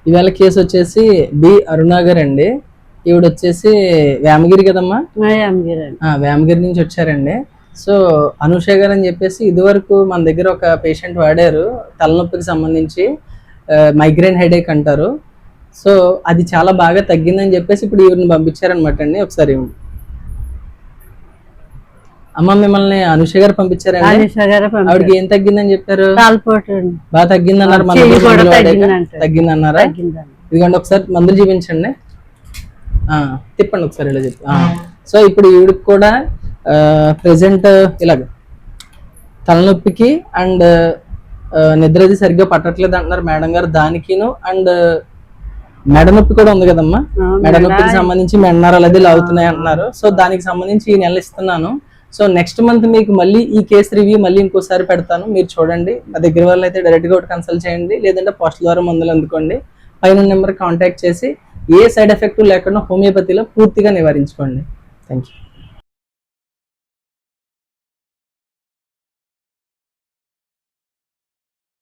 ఇవాళ కేసు వచ్చేసి బి అరుణ గారు అండి. ఈవిడ వచ్చేసి వేమగిరి కదమ్మా, వేమగిరి నుంచి వచ్చారండి. సో అనూష గారు అని చెప్పేసి ఇదివరకు మన దగ్గర ఒక పేషెంట్ వాడారు, తలనొప్పికి సంబంధించి మైగ్రేన్ హెడేక్ అంటారు. సో అది చాలా బాగా తగ్గిందని చెప్పేసి ఇప్పుడు ఈవిడని పంపించారనమాట అండి. ఒకసారి అమ్మ మిమ్మల్ని అనుష గారు పంపించారండి. ఆవిడకి ఏం తగ్గిందని చెప్పారు? బాగా తగ్గిందన్నారు. తగ్గిందన్నారా? ఇదిగోండి ఒకసారి మందులు చూపించండి, తిప్పండి ఒకసారి ఇలా చెప్పి. సో ఇప్పుడు ఈవిడికి కూడా ప్రెసెంట్ ఇలాగ తలనొప్పికి అండ్ నిద్రది సరిగ్గా పట్టట్లేదు అంటున్నారు మేడం గారు. దానికిను అండ్ మెడ నొప్పి కూడా ఉంది కదమ్మా, మెడ నొప్పికి సంబంధించి మెడనరాలు అది లాగుతున్నాయి అంటున్నారు. సో దానికి సంబంధించి ఈ నెల ఇస్తున్నాను. సో నెక్స్ట్ మంత్ మీకు మళ్ళీ ఈ కేసు రివ్యూ మళ్ళీ ఇంకోసారి పెడతాను, మీరు చూడండి. మా దగ్గర వాళ్ళు అయితే డైరెక్ట్గా ఒకటి కన్సల్ట్ చేయండి, లేదంటే పోస్ట్ ద్వారా మందులు అందుకోండి. పైన నెంబర్ కాంటాక్ట్ చేసి ఏ సైడ్ ఎఫెక్ట్ లేకుండా హోమియోపతిలో పూర్తిగా నివారించుకోండి. Thank you.